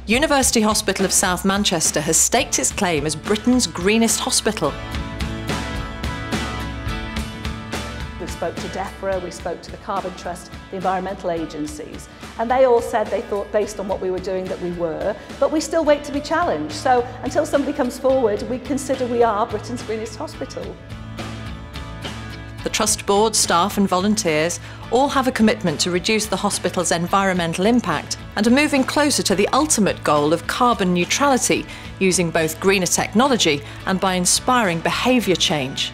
University Hospital of South Manchester has staked its claim as Britain's greenest hospital. We spoke to DEFRA, we spoke to the Carbon Trust, the environmental agencies, and they all said they thought, based on what we were doing, that we were, but we still wait to be challenged. So until somebody comes forward, we consider we are Britain's greenest hospital. The Trust Board, staff and volunteers all have a commitment to reduce the hospital's environmental impact and are moving closer to the ultimate goal of carbon neutrality, using both greener technology and by inspiring behaviour change.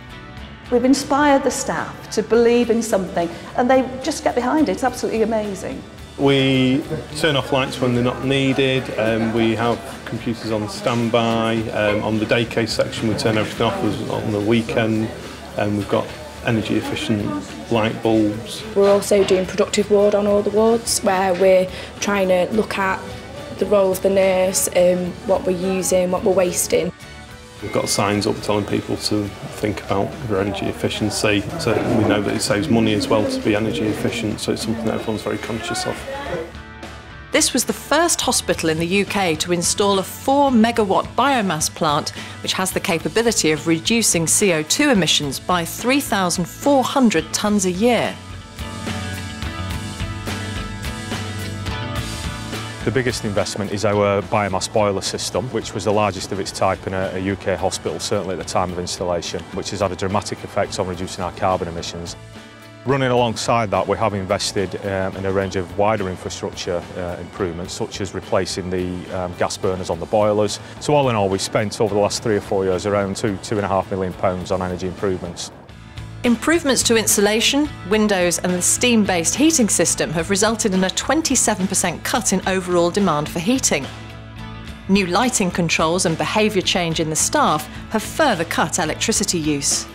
We've inspired the staff to believe in something and they just get behind it. It's absolutely amazing. We turn off lights when they're not needed, we have computers on standby, on the day case section we turn everything off on the weekend, and we've got energy efficient light bulbs. We're also doing productive ward on all the wards, where we're trying to look at the role of the nurse, what we're using, what we're wasting. We've got signs up telling people to think about their energy efficiency, so we know that it saves money as well to be energy efficient, so it's something that everyone's very conscious of. This was the first hospital in the UK to install a 4 megawatt biomass plant, which has the capability of reducing CO2 emissions by 3,400 tonnes a year. The biggest investment is our biomass boiler system, which was the largest of its type in a UK hospital, certainly at the time of installation, which has had a dramatic effect on reducing our carbon emissions. Running alongside that, we have invested in a range of wider infrastructure improvements, such as replacing the gas burners on the boilers. So all in all, we've spent over the last 3 or 4 years around £2.5 million on energy improvements. Improvements to insulation, windows and the steam-based heating system have resulted in a 27% cut in overall demand for heating. New lighting controls and behaviour change in the staff have further cut electricity use.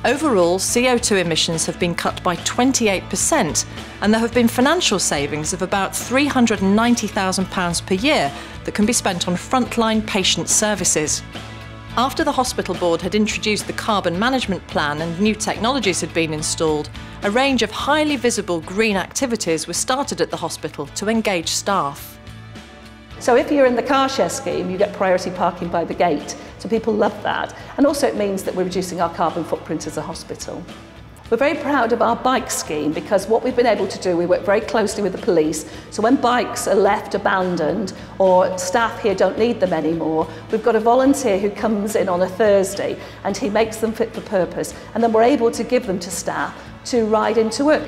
Overall, CO2 emissions have been cut by 28%, and there have been financial savings of about £390,000 per year that can be spent on frontline patient services. After the hospital board had introduced the carbon management plan and new technologies had been installed, a range of highly visible green activities were started at the hospital to engage staff. So if you're in the car share scheme, you get priority parking by the gate. So people love that. And also it means that we're reducing our carbon footprint as a hospital. We're very proud of our bike scheme because what we've been able to do, we work very closely with the police. So when bikes are left abandoned or staff here don't need them anymore, we've got a volunteer who comes in on a Thursday and he makes them fit for purpose. And then we're able to give them to staff to ride into work.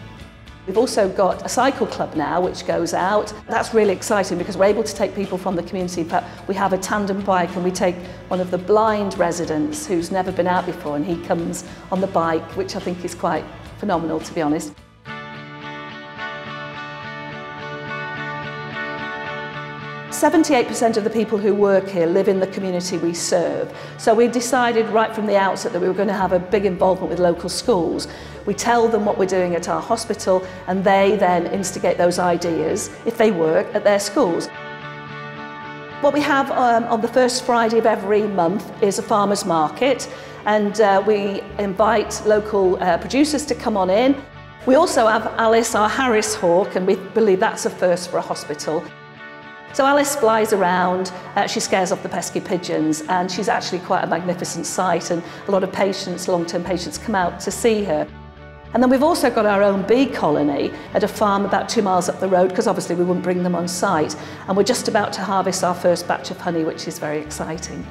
We've also got a cycle club now which goes out. That's really exciting because we're able to take people from the community. In fact, we have a tandem bike and we take one of the blind residents who's never been out before and he comes on the bike, which I think is quite phenomenal, to be honest. 78% of the people who work here live in the community we serve. So we decided right from the outset that we were going to have a big involvement with local schools. We tell them what we're doing at our hospital and they then instigate those ideas, if they work, at their schools. What we have on the first Friday of every month is a farmers market, and we invite local producers to come on in. We also have Alice, our Harris hawk, and we believe that's a first for a hospital. So Alice flies around, she scares off the pesky pigeons, and she's actually quite a magnificent sight, and a lot of patients, long-term patients, come out to see her. And then we've also got our own bee colony at a farm about 2 miles up the road, because obviously we wouldn't bring them on site. And we're just about to harvest our first batch of honey, which is very exciting.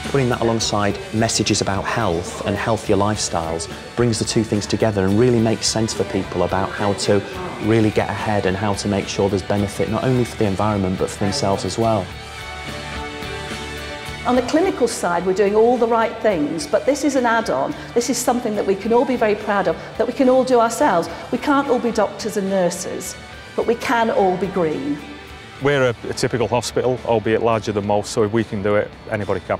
Putting that alongside messages about health and healthier lifestyles brings the two things together and really makes sense for people about how to really get ahead and how to make sure there's benefit not only for the environment but for themselves as well. On the clinical side, we're doing all the right things, but this is an add-on. This is something that we can all be very proud of, that we can all do ourselves. We can't all be doctors and nurses, but we can all be green. We're a typical hospital, albeit larger than most, so if we can do it, anybody can.